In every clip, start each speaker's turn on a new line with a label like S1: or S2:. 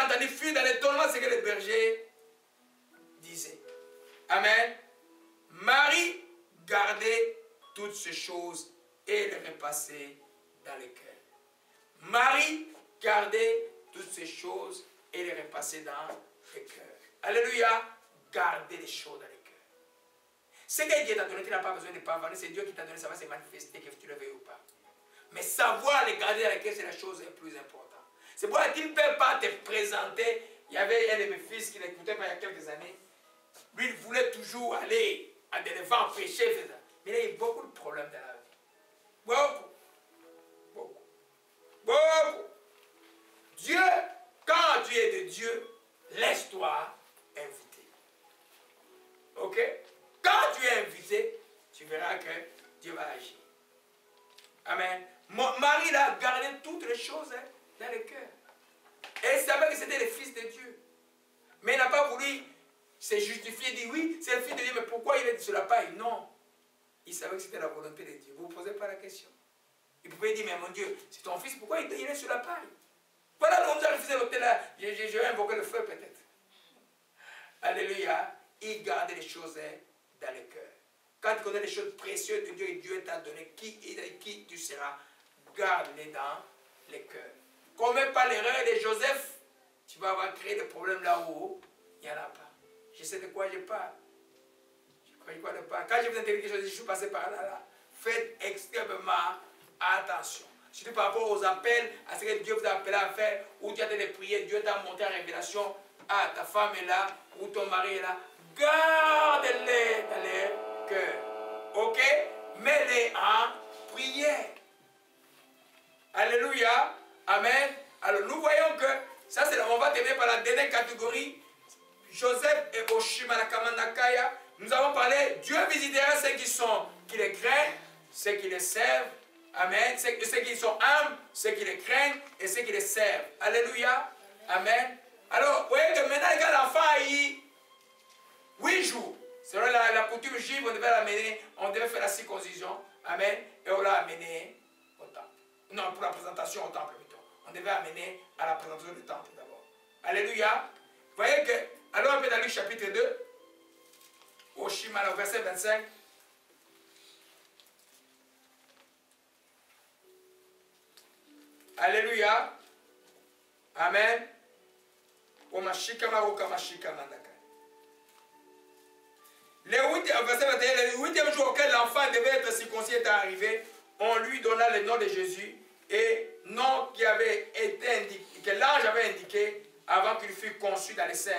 S1: entendu fuir dans l'étonnement ce que le berger disait. Amen. Marie gardait toutes ces choses et les repassait dans le cœur. Marie gardait toutes ces choses et les repassait dans le cœur. Alléluia. Gardez les choses dans le cœur. Ce que Dieu t'a donné, tu n'as pas besoin de pardonner. C'est Dieu qui t'a donné, ça va se manifester, que tu le veuilles ou pas. Mais savoir les garder dans le cœur, c'est la chose la plus importante. C'est pour ça qu'il ne peut pas te présenter. Il y avait un de mes fils qui n'écoutait pas il y a quelques années. Lui, il voulait toujours aller à des devants prêcher. Mais il a eu beaucoup de problèmes dans la vie. Beaucoup. Beaucoup. Beaucoup. Dieu, quand tu es de Dieu, laisse-toi inviter. Ok? Quand tu es invité, tu verras que Dieu va agir. Amen. Marie a gardé toutes les choses dans le cœur. Et il savait que c'était le fils de Dieu. Mais il n'a pas voulu se justifier, dire oui, c'est le fils de Dieu, mais pourquoi il est sur la paille? Non. Il savait que c'était la volonté de Dieu. Vous ne vous posez pas la question. Il pouvait dire, mais mon Dieu, c'est ton fils, pourquoi il est sur la paille? Voilà, on nous a refusé l'hôtel là. Je vais invoquer le feu peut-être. Alléluia. Il gardait les choses dans le cœur. Quand tu connais les choses précieuses de Dieu et Dieu t'a donné, qui tu seras, garde-les dans le cœur. Comme par l'erreur de Joseph, tu vas avoir créé des problèmes là-haut, il n'y en a pas. Je sais de quoi je parle. Je crois de quoi. Quand je vous interdis quelque chose, je suis passé par là. Faites extrêmement attention. Surtout par rapport aux appels, à ce que Dieu vous a appelé à faire, où tu as des prières, Dieu t'a monté en révélation, ah, ta femme est là, ou ton mari est là. Garde-les dans le cœur. Ok? Mets-les en prière. Alléluia. Amen. Alors nous voyons que, ça c'est, on va terminer par la dernière catégorie. Joseph et Oshimanakamanakaya. Nous avons parlé, Dieu visitera ceux qui les craignent, ceux qui les servent. Amen. Ceux qui sont humbles, ceux qui les craignent et ceux qui les servent. Alléluia. Amen. Alors, vous voyez que maintenant, quand l'enfant a eu 8 jours, selon la coutume juive, on devait l'amener, on devait faire la circoncision. Amen. Et on l'a amené au temple. Non, pour la présentation au temple plutôt. On devait amener à la présentation du temple d'abord. Alléluia. Vous voyez que, alors on peut dans Luc chapitre 2, au Shimala, au verset 25. Alléluia. Amen. Le 8e jour auquel l'enfant devait être circoncis est arrivé, on lui donna le nom de Jésus et nom qui avait été indiqué, que l'ange avait indiqué avant qu'il fût conçu dans les seins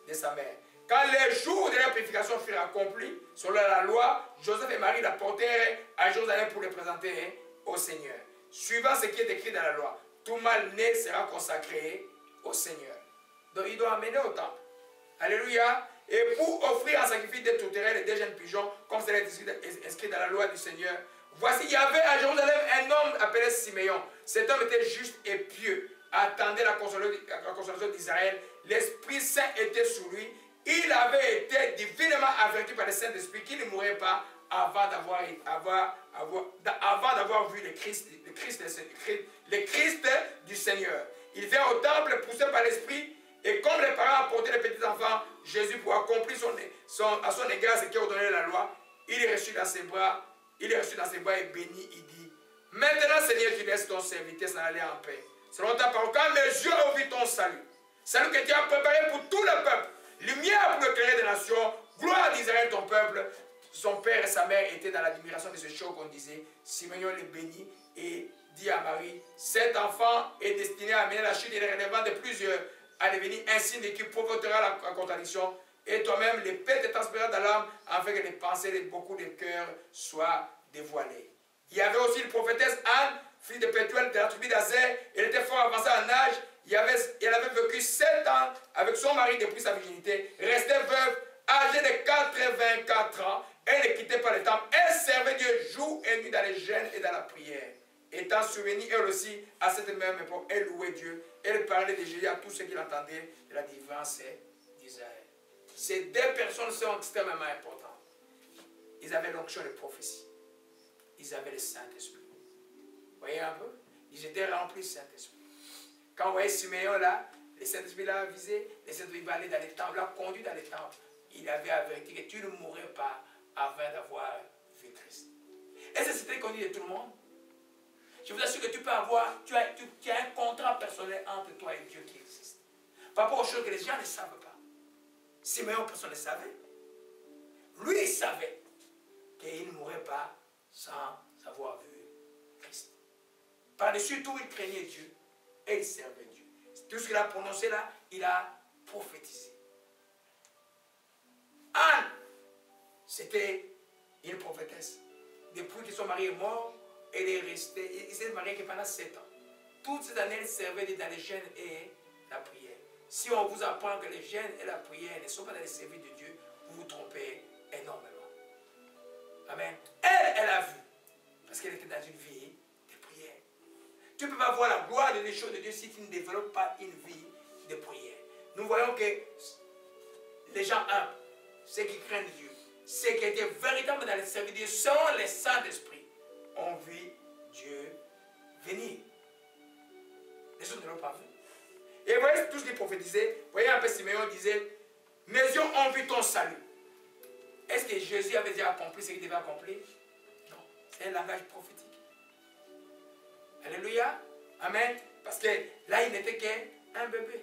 S1: de sa mère. Quand les jours de la purification furent accomplis, selon la loi, Joseph et Marie la portèrent à Jérusalem pour les présenter au Seigneur. Suivant ce qui est écrit dans la loi, tout mâle-né sera consacré au Seigneur. Donc il doit amener au temple. Alléluia. Et pour offrir un sacrifice des tourterelles et des jeunes pigeons, comme cela est inscrit dans la loi du Seigneur. Voici, il y avait à Jérusalem un homme appelé Siméon. Cet homme était juste et pieux, attendait la consolation d'Israël. L'Esprit Saint était sur lui. Il avait été divinement averti par le Saint-Esprit qu'il ne mourrait pas avant d'avoir vu le Christ du Seigneur. Il vient au temple poussé par l'Esprit. Et comme les parents apportaient les petits enfants, Jésus, pour accomplir à son égard ce qui ordonnait la loi, il est reçu dans ses bras, et béni, il dit, maintenant Seigneur, tu laisses ton serviteur s'en aller en paix. Selon ta parole, quand mes yeux ont vu ton salut, salut que tu as préparé pour tout le peuple, lumière pour éclairer des nations, gloire d'Israël ton peuple. Son père et sa mère étaient dans l'admiration de ce show qu'on disait. Simeon les bénit et dit à Marie, cet enfant est destiné à amener la chute et les relèvements de plusieurs, à devenir un signe qui provoquera la contradiction, et toi-même les paix te transpirera dans l'âme, afin que les pensées de beaucoup de cœurs soient dévoilées. Il y avait aussi une prophétesse Anne, fille de Pétuel de la tribu d'Azer. Elle était fort avancée en âge. Elle avait vécu 7 ans avec son mari depuis sa virginité, restait veuve, âgée de 84 ans. Elle ne quittait pas le temple. Elle servait Dieu jour et nuit dans les jeûnes et dans la prière. Étant souvenue elle aussi à cette même époque, elle louait Dieu. Elle parlait de Jésus à tous ceux qui l'entendaient de la délivrance d'Israël. Ces deux personnes sont extrêmement importantes. Ils avaient l'onction de prophétie. Ils avaient le Saint-Esprit. Vous voyez un peu? Ils étaient remplis du Saint-Esprit. Quand vous voyez Siméon là, le Saint-Esprit l'a avisé, le Saint-Esprit va aller dans les temples, l'a conduit dans les temples. Il avait averti que tu ne mourrais pas avant d'avoir vu Christ. Est-ce que c'était connu de tout le monde? Je vous assure que tu peux avoir, tu as un contrat personnel entre toi et Dieu qui existe. Par rapport aux choses que les gens ne savent pas. Simeon, personne ne savait. Lui, il savait qu'il ne mourrait pas sans avoir vu Christ. Par-dessus tout, il craignait Dieu et il servait Dieu. Tout ce qu'il a prononcé là, il a prophétisé. Anne, c'était une prophétesse. Depuis que son mari est mort, elle est restée, il s'est marié que pendant 7 ans. Toutes ces années, elle servait dans les jeûnes et la prière. Si on vous apprend que les jeûnes et la prière ne sont pas dans les services de Dieu, vous vous trompez énormément. Amen. Elle a vu. Parce qu'elle était dans une vie de prière. Tu ne peux pas voir la gloire des choses de Dieu si tu ne développes pas une vie de prière. Nous voyons que les gens humbles, ceux qui craignent Dieu, ceux qui étaient véritablement dans le service de Dieu, selon les saints d'esprit, ont vu Dieu venir. Les autres ne l'ont pas vu. Et vous voyez tout ce qu'il prophétisait. Vous voyez un peu Simeon disait, mes yeux ont vu ton salut. Est-ce que Jésus avait déjà accompli ce qu'il devait accomplir? Non. C'est un langage prophétique. Alléluia. Amen. Parce que là, il n'était qu'un bébé.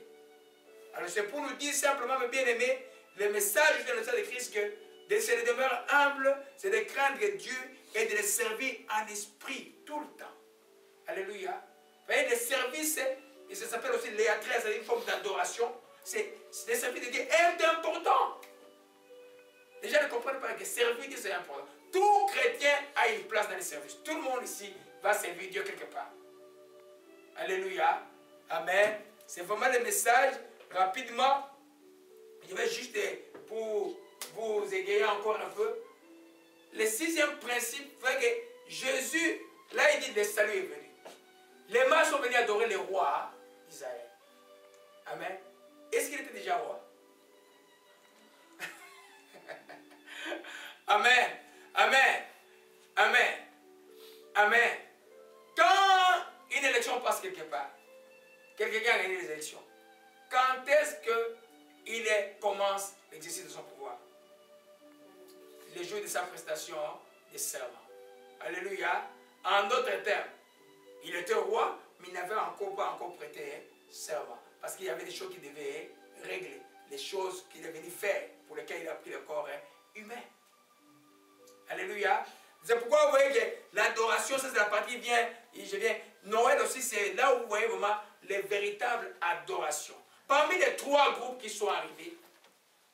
S1: Alors c'est pour nous dire simplement, mes bien-aimés, le message de notre de Christ, que c'est de demeurer humble, c'est de craindre Dieu et de le servir en esprit tout le temps. Alléluia. Vous voyez, le service, et ça s'appelle aussi l'éatresse, c'est une forme d'adoration. C'est le service de Dieu est important. Les gens ne comprennent pas que servir Dieu c'est important. Tout chrétien a une place dans le service. Tout le monde ici va servir Dieu quelque part. Alléluia. Amen. C'est vraiment le message. Rapidement, je vais juste pour vous égayer encore un peu. Le 6e principe fait que Jésus, là il dit le salut est venu. Les mages sont venus adorer le roi d'Israël. Amen. Est-ce qu'il était déjà roi? Amen. Amen. Amen. Amen. Quand une élection passe quelque part, quelqu'un a gagné les élections, quand est-ce qu'il commence l'exercice de son pouvoir? Le jour de sa prestation de serment. Alléluia. En d'autres termes, il était roi, mais il n'avait pas encore prêté serment. Parce qu'il y avait des choses qu'il devait régler, les choses qu'il devait faire, pour lesquelles il a pris le corps humain. Alléluia. C'est pourquoi vous voyez que l'adoration, ça c'est la partie Noël aussi, c'est là où vous voyez vraiment les véritables adorations. Parmi les 3 groupes qui sont arrivés,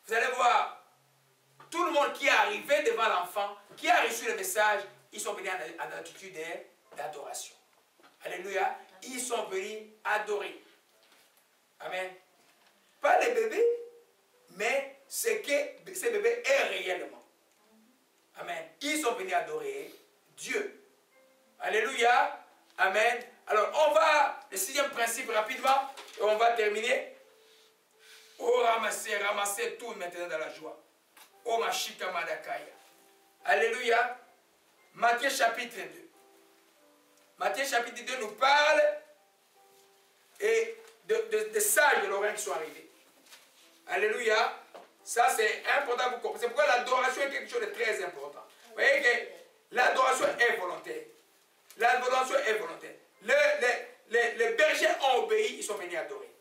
S1: vous allez voir, tout le monde qui est arrivé devant l'enfant, qui a reçu le message, ils sont venus en attitude d'adoration. Alléluia. Ils sont venus adorer. Amen. Pas les bébés, mais ce que ces bébés est réellement. Amen. Ils sont venus adorer Dieu. Alléluia. Amen. Alors, on va, le 6e principe rapidement, et on va terminer. Oh, ramasser tout maintenant dans la joie. Oh, Mashika Madakaya. Alléluia. Matthieu chapitre 2. Matthieu chapitre 2 nous parle et de sages de l'Orient qui sont arrivés. Alléluia. Ça, c'est important pour comprendre. C'est pourquoi l'adoration est quelque chose de très important. Vous voyez que l'adoration est volontaire. L'adoration est volontaire. Les bergers ont obéi, ils sont venus adorer.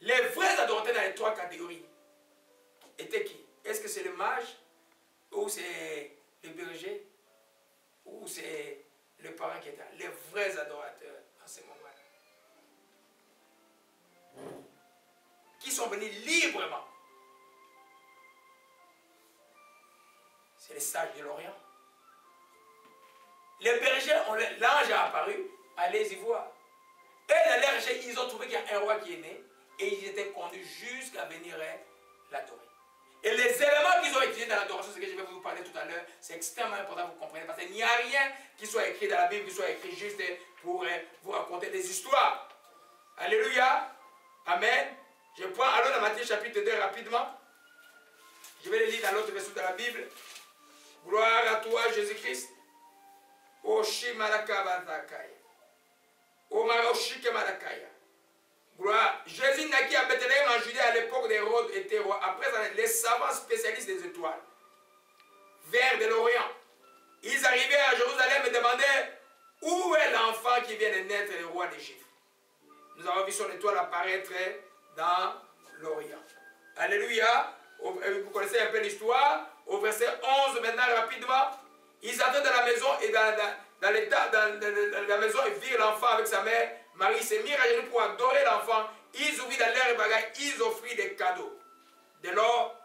S1: Les vrais adorateurs dans les 3 catégories étaient qui? Est-ce que c'est le mage, ou c'est le berger, ou c'est le parent qui était là? Les vrais adorateurs en ce moment-là. Qui sont venus librement. C'est les sages de l'Orient. Les bergers, l'ange a apparu, allez y voir. Et dans leur berger, ils ont trouvé qu'il y a un roi qui est né, et ils étaient conduits jusqu'à venir l'adorer. Et les éléments qu'ils ont utilisés dans l'adoration, c'est ce que je vais vous parler tout à l'heure, c'est extrêmement important que vous compreniez, parce qu'il n'y a rien qui soit écrit dans la Bible, qui soit écrit juste pour vous raconter des histoires. Alléluia. Amen. Je prends alors dans Matthieu chapitre 2 rapidement. Je vais le lire dans l'autre version de la Bible. Gloire à toi, Jésus-Christ. O Shimalakabazakaya. O Maroshike Malakaya. Gloire. Jésus naquit à Bethléem en Judée à l'époque d'Hérode était roi. Après, les savants spécialistes des étoiles vers de l'Orient. Ils arrivaient à Jérusalem et demandaient où est l'enfant qui vient de naître le roi des Juifs. Nous avons vu son étoile apparaître dans l'Orient. Alléluia. Vous connaissez un peu l'histoire. Au verset 11, maintenant rapidement, ils entraient dans la maison et dans la maison et virent l'enfant avec sa mère. Marie s'est mise à genoux pour adorer l'enfant. Ils ouvrirent dans l'air et bagaille, ils offrirent des cadeaux. De l'or,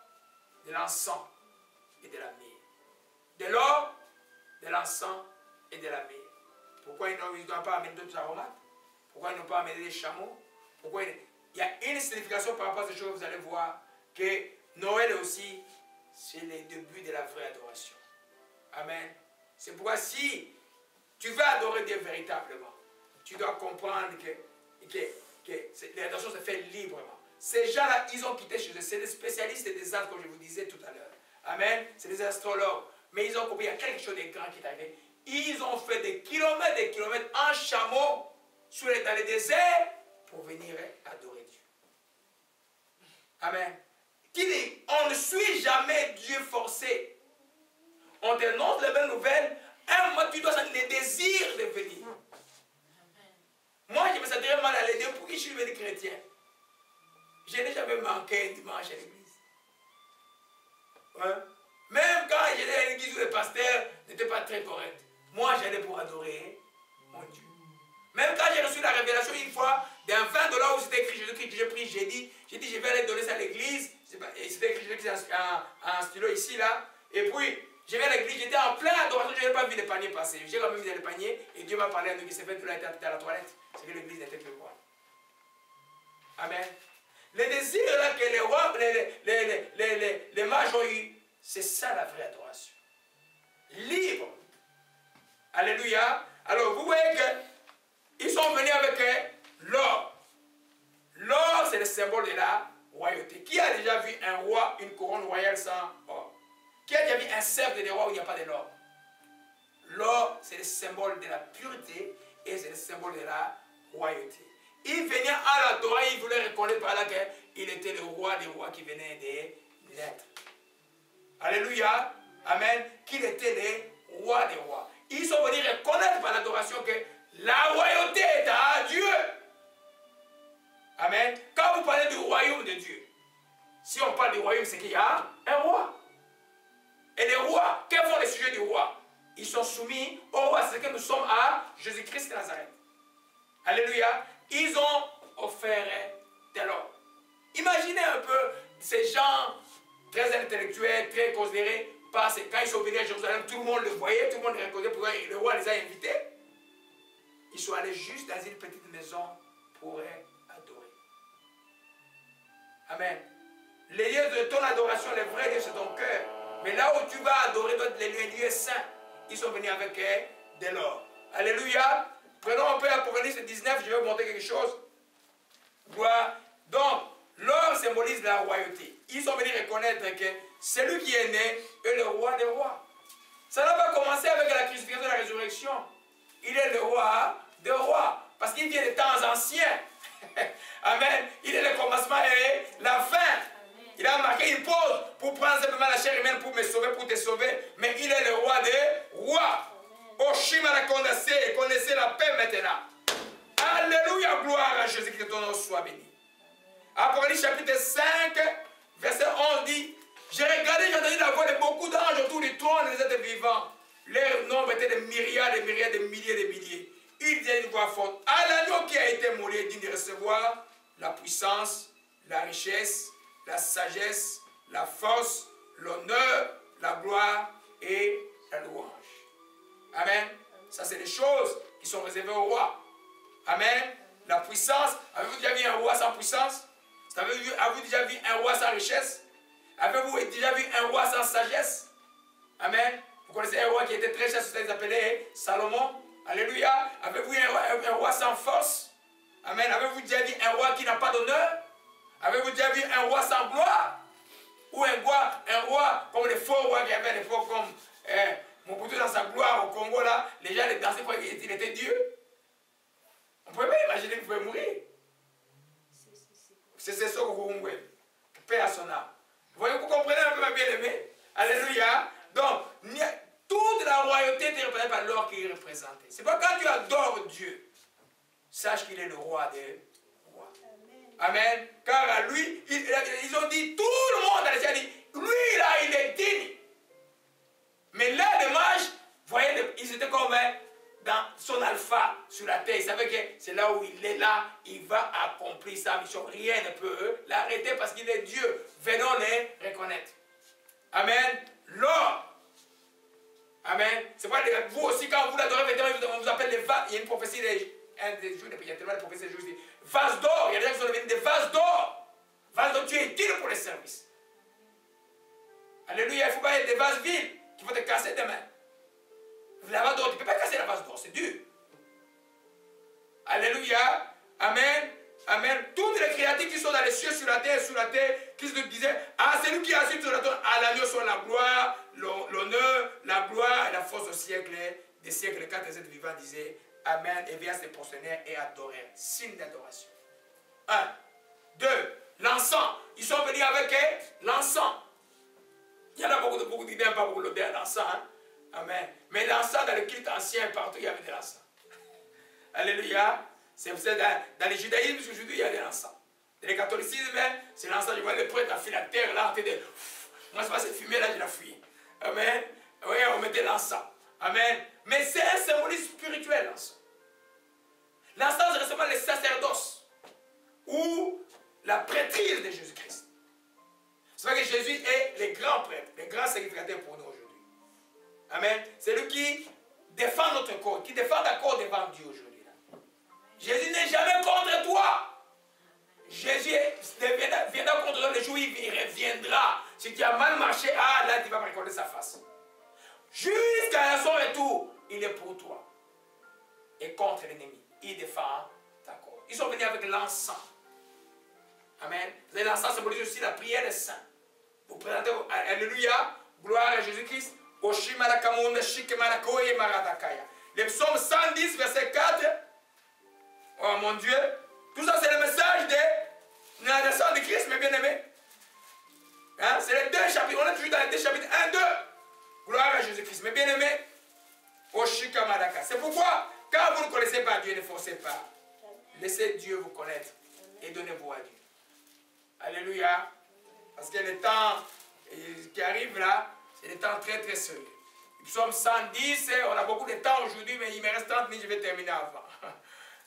S1: de l'encens et de la myrrhe. De l'or, de l'encens et de la myrrhe. Pourquoi ils n'ont pas amené d'autres aromates? Pourquoi ils n'ont pas amené des chameaux? Pourquoi il y a une signification par rapport à ces choses, vous allez voir que Noël aussi, c'est le début de la vraie adoration. Amen. C'est pourquoi si tu veux adorer Dieu véritablement, tu dois comprendre que l'adoration se fait librement. Ces gens-là, ils ont quitté chez eux. C'est des spécialistes et des arts, comme je vous disais tout à l'heure. Amen. C'est des astrologues. Mais ils ont compris, il y a quelque chose de grand qui est arrivé. Ils ont fait des kilomètres en chameau dans les déserts pour venir adorer Dieu. Amen. Qui dit, on ne suit jamais Dieu forcé. On t'annonce les bonnes nouvelles. Un mois, tu dois sentir le désir de venir. Moi, je me sentirais mal à l'aider pour qui je suis devenu chrétien. Je n'ai jamais manqué un dimanche à l'église. Hein? Même quand j'allais à l'église où le pasteur n'était pas très correct. Moi, j'allais pour adorer mon Dieu. Même quand j'ai reçu la révélation une fois d'un $20 où c'était écrit Jésus-Christ, j'ai pris, j'ai dit, je vais aller donner ça à l'église. C'était écrit Jésus-Christ en stylo ici, là. Et puis, je vais à l'église, j'étais en plein adoration, je n'avais pas vu le panier passer. J'ai quand même mis dans le panier et Dieu m'a parlé à nous qui s'est fait tout là, était à la toilette. C'est que l'église n'était que moi. Amen. Les désirs là que les rois, les mages ont eu, c'est ça la vraie adoration. Libre. Alléluia. Alors vous voyez qu'ils sont venus avec l'or. L'or, c'est le symbole de la royauté. Qui a déjà vu un roi, une couronne royale sans or? Qui a déjà vu un sceptre de roi où il n'y a pas de l'or? L'or, c'est le symbole de la pureté et c'est le symbole de la royauté. Il venait à l'adorer, il voulait reconnaître par là qu'il était le roi des rois qui venait de naître. Alléluia. Amen. Qu'il était le roi des rois. Ils sont venus reconnaître par l'adoration que la royauté est à Dieu. Amen. Quand vous parlez du royaume de Dieu, si on parle du royaume, c'est qu'il y a un roi. Et les rois, quels sont les sujets du roi? Ils sont soumis au roi, c'est que nous sommes à Jésus-Christ de Nazareth. Alléluia. Ils ont offert de l'or. Imaginez un peu ces gens très intellectuels, très considérés, parce que quand ils sont venus à Jérusalem, tout le monde le voyait, tout le monde le reconnaissait, pourquoi le roi les a invités. Ils sont allés juste dans une petite maison pour adorer. Amen. Les lieux de ton adoration, les vrais lieux, c'est ton cœur. Mais là où tu vas adorer, les lieux saints, ils sont venus avec de l'or. Alléluia. Prenons un peu Apocalypse 19, je vais vous montrer quelque chose. Voilà. Donc, l'or symbolise la royauté. Ils sont venus reconnaître que celui qui est né est le roi des rois. Ça n'a pas commencé avec la crucifixion et la résurrection. Il est le roi des rois. Parce qu'il vient des temps anciens. Amen. Il est le commencement et la fin. Il a marqué une pause pour prendre simplement la chair humaine pour me sauver, pour te sauver. Mais il est le roi des rois. Oshima la condensée, connaissez la paix maintenant. Alléluia, gloire à Jésus, que ton nom soit béni. Apocalypse chapitre 5, verset 11 dit, j'ai regardé, j'ai entendu la voix de beaucoup d'anges autour du trône des êtres vivants. Leur nombre était de myriades, de myriades, de milliers, de milliers. Ils disaient d'une voix forte, à l'agneau qui a été moulé, digne de recevoir la puissance, la richesse, la sagesse, la force, l'honneur, la gloire et la louange. Amen. Ça, c'est des choses qui sont réservées au roi. Amen. La puissance. Avez-vous déjà vu un roi sans puissance? Avez-vous déjà vu un roi sans richesse? Avez-vous déjà vu un roi sans sagesse? Amen. Vous connaissez un roi qui était très cher, c'est appelé Salomon. Alléluia. Avez-vous vu un roi sans force? Amen. Avez-vous déjà vu un roi qui n'a pas d'honneur? Avez-vous déjà vu un roi sans gloire? Ou un roi comme les faux rois qui avaient les faux comme Mobutu dans sa gloire au Congo là, les gens les dansaient pour qu'il était Dieu. On ne pouvait pas imaginer qu'il pouvait mourir. c'est ce que vous paix à son âme. Vous comprenez un peu, ma bien-aimée? Alléluia. Donc, toute la royauté est représentée par l'or qui est représenté. C'est pas quand tu adores Dieu, sache qu'il est le roi des rois. Amen. Car à lui, ils ont dit, tout le monde a dit, lui là, il est digne. Mais là, les mages, voyez, ils étaient comme dans son alpha sur la terre. Ils savaient que c'est là où il est là, il va accomplir sa mission. Rien ne peut l'arrêter parce qu'il est Dieu. Venons les reconnaître. Amen. L'or. Amen. C'est pourquoi vous aussi, quand vous l'adorez, on vous appelle les vases. Il y a une prophétie, un des jours, il y a tellement de prophéties, je vous dis, vases d'or. Il y a des gens qui sont devenus des vases d'or. Vases d'or, tu es utile pour les services. Alléluia. Il ne faut pas être des vases vides qui vont te casser des mains. La vase d'or, tu ne peux pas casser la vase d'or, c'est dur. Alléluia. Amen. Amen. Toutes les créatures qui sont dans les cieux, sur la terre, qui se disaient, ah, c'est lui qui a su sur la terre, à l'agneau soit la gloire, l'honneur, la gloire et la force au siècle des siècles. Les quatre êtres vivants disaient, Amen, et viens se prosterner et adorer. Signe d'adoration. 1. 2. L'encens. Ils sont venus avec l'encens. Il y en a beaucoup qui n'aiment pas beaucoup l'odeur d'encens. Hein? Amen. Mais l'encens, dans le culte ancien, partout, il y avait de l'encens. Alléluia. C'est dans le judaïsme, aujourd'hui, il y a de l'encens. Dans le catholicisme, c'est l'encens. Je vois les prêtres enfiler la terre là. Moi, c'est pas cette fumée là, je la fuis. Amen. Oui, on mettait l'encens. Amen. Mais c'est un symbolisme spirituel, l'encens. L'encens, c'est récemment le sacerdoce ou la prêtrise de Jésus-Christ. C'est vrai que Jésus est le grand prêtre, le grand sacrificateur pour nous aujourd'hui. Amen. C'est lui qui défend notre corps, qui défend d'accord devant Dieu aujourd'hui. Jésus n'est jamais contre toi. Jésus viendra contre toi le jour où il reviendra. Si tu as mal marché, ah là tu vas reconnaître sa face. Jusqu'à son retour, il est pour toi. Et contre l'ennemi. Il défend ta cause. Ils sont venus avec l'encens. Amen. L'encens symbolise aussi la prière des saints. Vous présentez, alléluia, gloire à Jésus-Christ. Le psaume 110, verset 4. Oh mon Dieu. Tout ça, c'est le message de la naissance de Christ, mes bien-aimés. Hein? C'est les deux chapitres. On est toujours dans les deux chapitres 1, 2. Gloire à Jésus-Christ, mes bien-aimés. C'est pourquoi, quand vous ne connaissez pas Dieu, ne forcez pas. Laissez Dieu vous connaître et donnez-vous à Dieu. Alléluia. Parce que le temps qui arrive là, c'est des temps très très sérieux. Le psaume 110, on a beaucoup de temps aujourd'hui, mais il me reste 30 minutes, je vais terminer avant.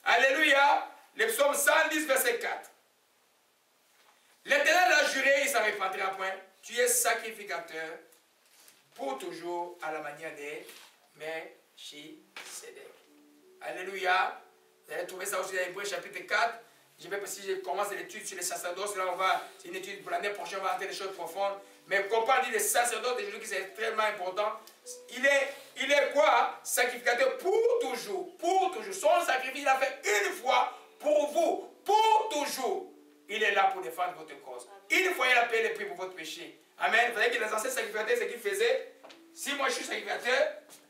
S1: Alléluia. Le psaume 110, verset 4. L'Éternel a juré, il ne s'en répandra point. Tu es sacrificateur pour toujours à la manière des Melchisedec. Alléluia. Vous allez trouver ça aussi dans Hébreux chapitre 4. Si je commence l'étude sur les sacerdoces, là c'est une étude pour l'année prochaine, on va entrer des choses profondes. Mais comprendre les sacerdoces de Jésus, c'est extrêmement important. Il est quoi? Sacrificateur pour toujours. Pour toujours. Son sacrifice, il a fait une fois pour vous. Pour toujours. Il est là pour défendre votre cause. Une fois, il a payé le prix pour votre péché. Amen. Vous savez que les anciens sacrificateurs, ce qu'ils faisaient, si moi je suis sacrificateur,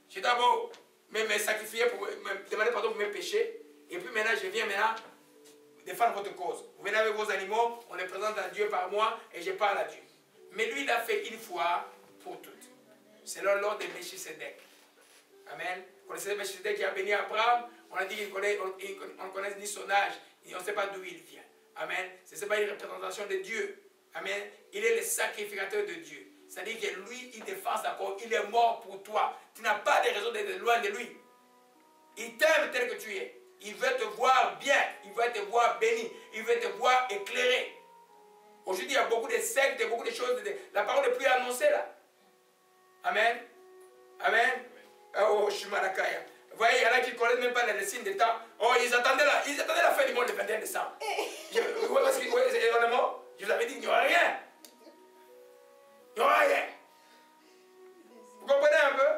S1: je dois d'abord me sacrifier pour me demander pardon pour mes péchés. Et puis maintenant, je viens défendre votre cause. Vous venez avec vos animaux, on les présente à Dieu par moi et je parle à Dieu. Mais lui, il a fait une fois pour toutes. C'est l'ordre de Melchisedec. Amen. Vous connaissez Melchisedec qui a béni Abraham. On a dit qu'on ne connaît ni son âge, et on ne sait pas d'où il vient. Amen. Ce n'est pas une représentation de Dieu. Amen. Il est le sacrificateur de Dieu. C'est-à-dire que lui, il défend sa cause. Il est mort pour toi. Tu n'as pas de raison d'être loin de lui. Il t'aime tel que tu es. Il veut te voir bien. Il veut te voir béni. Il veut te voir éclairé. Aujourd'hui, il y a beaucoup de sectes, beaucoup de choses. La parole n'est plus annoncée là. Amen. Amen. Oh, Shimarakaya. Vous voyez, il y en a qui ne connaissent même pas les signes des temps. Oh, ils attendaient la fin du monde le 21 décembre. Je vous avais dit qu'il n'y aura rien. Il n'y aura rien. Vous comprenez un peu?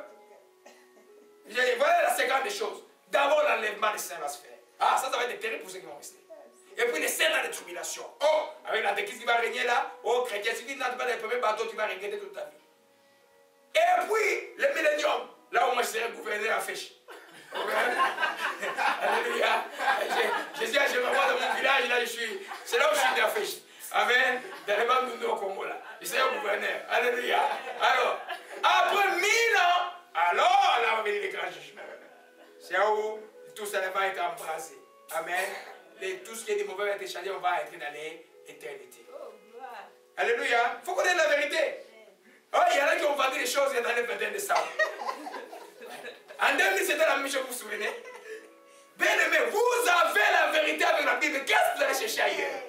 S1: Voilà la séquence des choses. D'abord, l'enlèvement des saints va se faire. Ah, ça va être terrible pour ceux qui vont rester. Et puis les 7 ans de tribulation. Oh, avec l'antéchrist qui va régner là. Oh, chrétien, si tu n'as pas les premiers bateaux, tu vas regretter toute ta vie. Et puis, le millénium. Là où moi je serai gouverneur à Fèche. Alléluia. Je me vois dans mon village, là je suis. C'est là où je suis à Fèche. tout ce qui est du mauvais va être échangé, on va entrer dans l'éternité. Alléluia. Il faut connaître la vérité. Oh, il y en a qui ont vendu les choses dans les 21 décembre. En 2000, c'était la même chose, vous vous souvenez? Bien aimé, vous avez la vérité avec la Bible. Qu'est-ce que vous allez chercher ailleurs?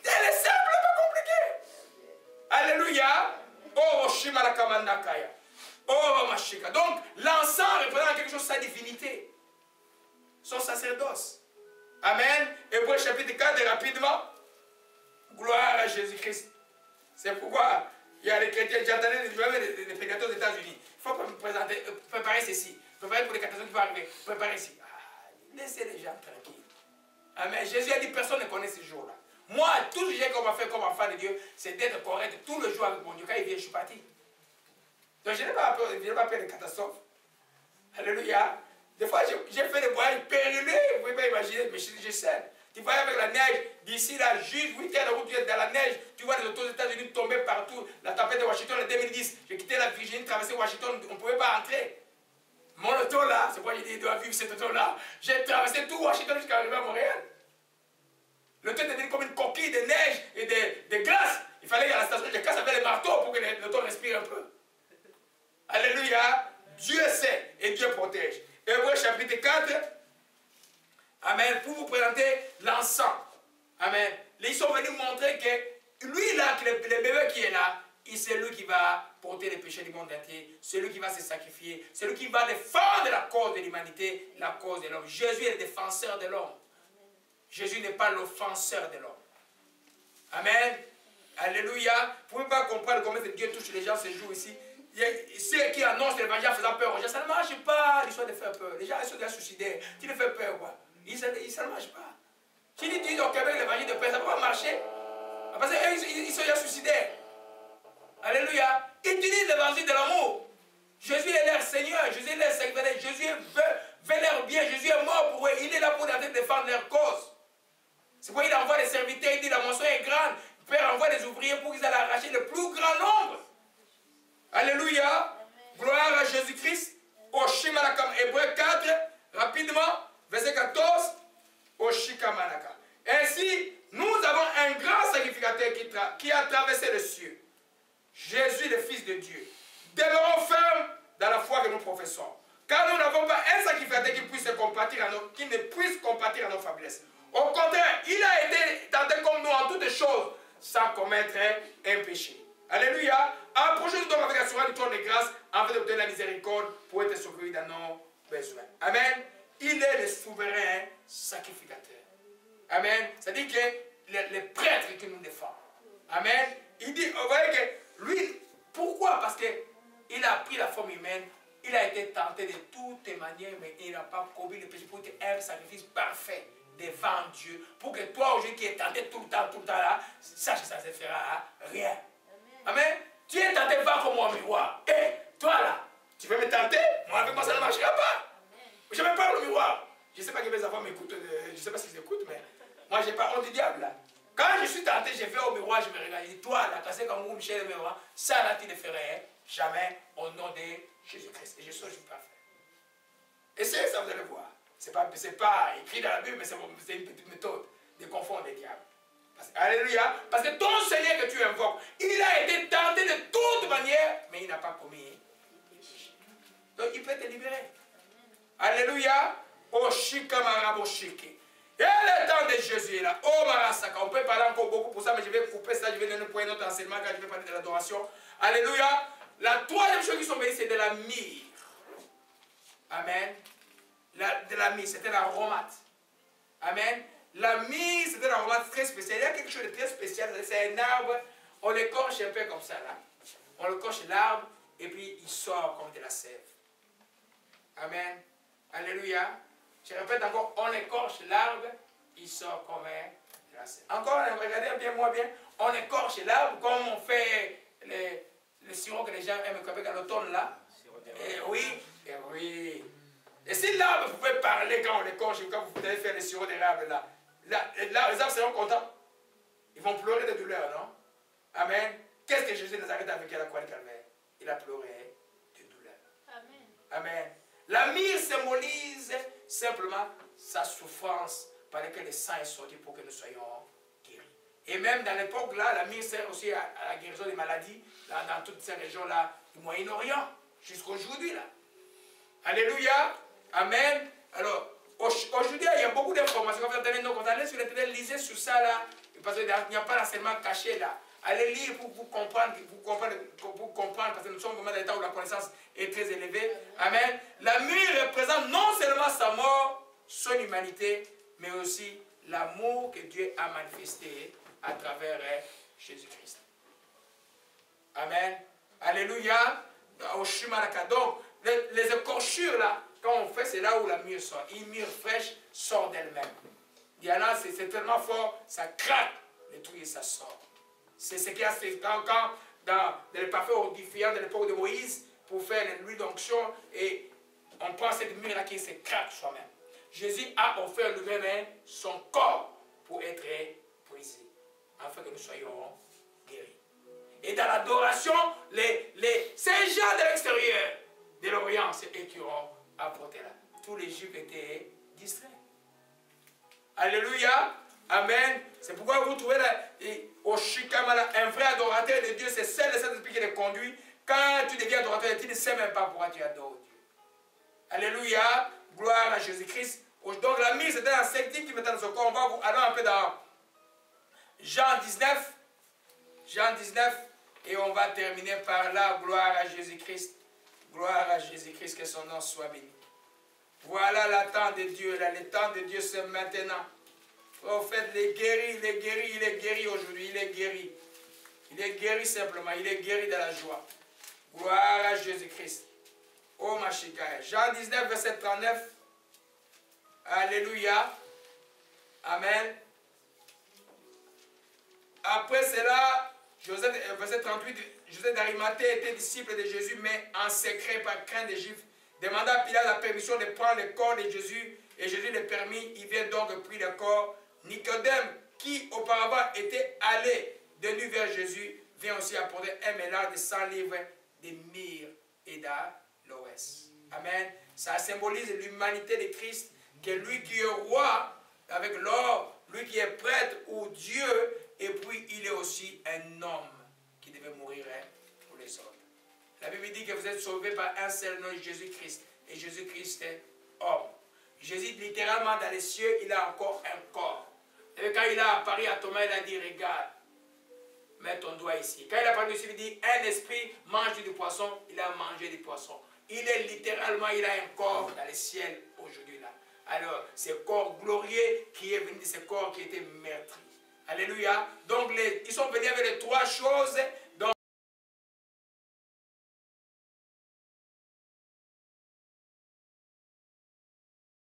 S1: Elle est simple, pas compliquée. Alléluia. Oh, Shimalakamandakaya. Oh, Mashika. Donc, l'encens représente quelque chose de sa divinité. Son sacerdoce. Amen. Hébreux chapitre 4, rapidement. Gloire à Jésus-Christ. C'est pourquoi il y a les chrétiens, j'entendais les prédicateurs aux États-Unis. Il faut préparer ceci. Préparer pour les catastrophes qui vont arriver. Préparer ici. Laissez les gens tranquilles. Amen. Jésus a dit personne ne connaît ce jour-là. Moi, tout ce que j'ai comme affaire, comme enfant de Dieu, c'est d'être correct tout le jour avec mon Dieu. Quand il vient, je suis parti. Donc je n'ai pas peur de catastrophe. Alléluia. Des fois, j'ai fait des voyages périlleux. Vous ne pouvez pas imaginer, mais je sais. Tu voyais avec la neige, d'ici là, juste 8 heures de route, tu es dans la neige, tu vois les autos aux États-Unis tomber partout. La tempête de Washington en 2010, j'ai quitté la Virginie, traversé Washington, on ne pouvait pas entrer. Mon auto là, c'est pourquoi j'ai dit, il doit vivre cet auto là. J'ai traversé tout Washington jusqu'à arriver à Montréal. L'auto était comme une coquille de neige et de glace. Il fallait qu'à la station de casse avec les marteaux pour que l'auto respire un peu. Alléluia. Dieu sait et Dieu protège. Hébreux chapitre 4. Amen. Pour vous présenter l'encens. Amen. Ils sont venus montrer que lui là, que le bébé qui est là, c'est lui qui va porter les péchés du monde entier. C'est lui qui va se sacrifier. C'est lui qui va défendre la cause de l'humanité, la cause de l'homme. Jésus est le défenseur de l'homme. Jésus n'est pas l'offenseur de l'homme. Amen. Alléluia. Vous ne pouvez pas comprendre comment Dieu touche les gens ce jour ici. Ceux qui annoncent l'évangile en faisant peur aux gens, ça ne marche pas l'histoire de faire peur. Les gens ils sont déjà suicidaires. Tu les fais peur quoi. Ça ne marche pas. Si tu dis au Québec l'évangile de paix, ça ne peut pas marcher. Parce qu'ils sont déjà suicidaires. Alléluia. Utilise l'évangile de l'amour. Jésus est leur Seigneur. Jésus est leur Seigneur. Jésus veut leur bien. Jésus est mort pour eux. Il est là pour défendre leur cause. C'est pourquoi il envoie des serviteurs. Il dit la moisson est grande. Le Père envoie des ouvriers pour qu'ils aillent arracher le plus grand nombre. Alléluia. Gloire à Jésus-Christ. Au Shimalakam. Hébreux 4. Rapidement. Verset 14. Au Shikamanaka. Ainsi, nous avons un grand sacrificateur qui a traversé le cieux. Jésus, le Fils de Dieu. Demeurons fermes dans la foi que nous professons. Car nous n'avons pas un sacrificateur qui ne puisse compatir à nos faiblesses. Au contraire, il a été tenté comme nous en toutes choses, sans commettre un péché. Alléluia. Approchez-nous donc avec l'assurance du trône de grâce, afin d'obtenir la miséricorde pour être secourus dans nos besoins. Amen. Il est le souverain sacrificateur. Amen. C'est-à-dire que les prêtres qui nous défendent. Amen. Il dit, vous voyez que lui, pourquoi? Parce qu'il a pris la forme humaine, il a été tenté de toutes manières, mais il n'a pas commis le péché pour être un sacrifice parfait devant Dieu. Pour que toi, aujourd'hui, qui es tenté tout le temps là, sache que ça ne se fera rien. Amen. Tu es tenté, va comme moi au miroir. Et toi là, tu veux me tenter? Moi, avec moi, ça ne marchera pas. Je me parle au miroir. Je ne sais pas que mes enfants m'écoutent, je ne sais pas s'ils écoutent, mais moi, je n'ai pas honte du diable là. Quand je suis tenté, je vais au miroir, je me regarde. Je dis, toi là, quand c'est comme vous, Michel, le miroir, ça là, tu ne ferais jamais au nom de Jésus-Christ. Et je suis parfait. Essayez ça, vous allez voir. Ce n'est pas écrit dans la Bible, mais c'est une petite méthode de confondre les diables. Alléluia. Parce que ton Seigneur que tu invoques, il a été tenté de toute manière, mais il n'a pas commis. Donc il peut te libérer. Alléluia. Oshikamarabosiki. Et le temps de Jésus est là. Oh Marasaka. On peut parler encore beaucoup pour ça, mais je vais couper ça. Je vais donner pour un autre enseignement quand je vais parler de l'adoration. Alléluia. La troisième chose qui sont bénies, c'est de la myrrhe. Amen. De la myrrhe, c'était l'aromate. Amen. La myrrhe, c'était un aromate très spécial. Il y a quelque chose de très spécial. C'est un arbre. On l'écorche un peu comme ça là. On l'écorche l'arbre et puis il sort comme de la sève. Amen. Alléluia. Je répète encore, on écorche l'arbre, il sort comme de la sève. Encore, regardez bien, moi bien. On écorche l'arbre comme on fait le sirop que les gens aiment avec à l'automne là. Et oui. Et si l'arbre pouvait parler quand on l'écorche, quand vous allez faire le sirop de l'arbre là, les arbres seront contents. Ils vont pleurer de douleur, non? Amen. Qu'est-ce que Jésus de Nazareth a vécu à la croix de Calvaire? Il a pleuré de douleur. Amen. Amen. La myrrhe symbolise simplement sa souffrance par lesquels le sang est sorti pour que nous soyons guéris. Et même dans l'époque là, la myrrhe sert aussi à la guérison des maladies dans toutes ces régions-là du Moyen-Orient, jusqu'à aujourd'hui là. Alléluia. Amen. Alors, aujourd'hui, il y a beaucoup d'informations. Quand vous allez sur l'internet, lisez sur ça là, parce qu'il n'y a pas l'enseignement caché là. Allez lire pour comprendre, parce que nous sommes vraiment dans l'état où la connaissance est très élevée. Amen. La myrrhe représente non seulement sa mort, son humanité, mais aussi l'amour que Dieu a manifesté à travers Jésus-Christ. Amen. Alléluia. Donc, les écorchures là, quand on fait, c'est là où la myrrhe sort. Une myrrhe fraîche sort d'elle-même. Il y en a, c'est tellement fort, ça craque, le truc et ça sort. C'est ce qu'il y a dans les parfums aurifiants de l'époque de Moïse pour faire l'huile d'onction et on prend cette myrrhe-là qui se craque soi-même. Jésus a offert lui-même son corps pour être brisé, afin que nous soyons guéris. Et dans l'adoration, ces gens de l'extérieur, de l'Orient, c'est eux qui ont apporté là. Tous les Juifs étaient distraits. Alléluia. Amen. C'est pourquoi vous trouvez là, au Shikamala, un vrai adorateur de Dieu, c'est celle de Saint-Esprit qui les conduit. Quand tu deviens adorateur, tu ne sais même pas pourquoi tu adores Dieu. Alléluia. Gloire à Jésus-Christ. Donc la mise c'était un sectique qui mettait dans son corps. On va aller un peu dans Jean 19. Jean 19. Et on va terminer par là. Gloire à Jésus-Christ. Gloire à Jésus-Christ, que son nom soit béni. Voilà le temps de Dieu. Là, le temps de Dieu, c'est maintenant. Prophète, il est guéri, il est guéri, il est guéri aujourd'hui, il est guéri. Il est guéri simplement, il est guéri dans la joie. Gloire à Jésus-Christ. Oh ma chikaï. Jean 19, verset 39. Alléluia. Amen. Après cela, verset 38, Joseph d'Arimathée était disciple de Jésus, mais en secret par crainte des Juifs, demanda à Pilate la permission de prendre le corps de Jésus, et Jésus le permit. Il vient donc pris le corps. Nicodème, qui auparavant était allé de nuit vers Jésus, vient aussi apporter un mélange de 100 livres de myrrhe et d'aloès. Amen. Ça symbolise l'humanité de Christ, que lui qui est roi avec l'or, lui qui est prêtre ou Dieu, et puis il est aussi un homme qui devait mourir pour les autres. La Bible dit que vous êtes sauvés par un seul nom, Jésus-Christ. Et Jésus-Christ est homme. Jésus, littéralement, dans les cieux, il a encore un corps. Et quand il a apparu à Thomas, il a dit, regarde, mets ton doigt ici. Quand il a apparu ici, il dit, un esprit mange du poisson, il a mangé du poisson. Il est littéralement, il a un corps dans les ciels aujourd'hui là. Alors, ce corps glorieux qui est venu de ce corps qui était meurtri. Alléluia. Donc, ils sont venus avec les trois choses